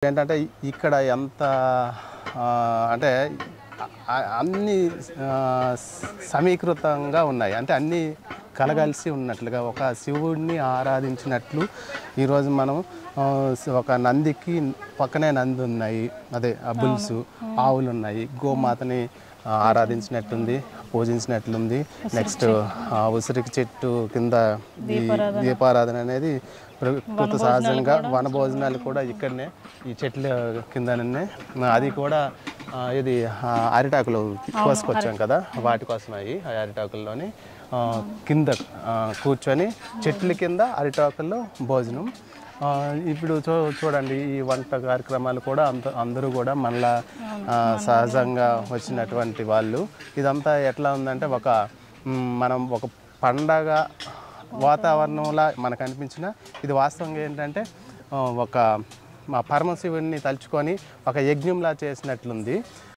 ఏంటంటే ఇక్కడ ఎంత అంటే అన్నీ సమీకృతంగా ఉన్నాయి. అంటే అన్నీ కలగలిసి ఉన్నట్లుగా ఒక శివుడిని ఆరాధించినట్లు ఈరోజు మనం ఒక నందికి పక్కనే నంది ఉన్నాయి, అదే బుల్స్ ఆవులు ఉన్నాయి, గోమాతని ఆరాధించినట్టుంది, పూజించినట్లుంది. నెక్స్ట్ ఉసిరికి చెట్టు కింద దీపారాధన అనేది ప్రకృతి సహజంగా వనభోజనాలు కూడా ఇక్కడనే ఈ చెట్ల కిందనే. అది కూడా ఇది అరిటాకులు కోసుకొచ్చాం కదా, వాటి కోసం అవి అరిటాకుల్లోని కింద కూర్చొని చెట్ల కింద అరిటాకుల్లో భోజనం. ఇప్పుడు చూడండి, ఈ వంట కార్యక్రమాలు కూడా అందరూ కూడా మళ్ళా సహజంగా వచ్చినటువంటి వాళ్ళు. ఇదంతా ఎట్లా ఉందంటే మనం ఒక పండగ వాతావరణంలా మనకు అనిపించిన ఇది వాస్తవంగా ఏంటంటే ఒక మా పరమశివుడిని తలుచుకొని ఒక యజ్ఞంలా చేసినట్లుంది.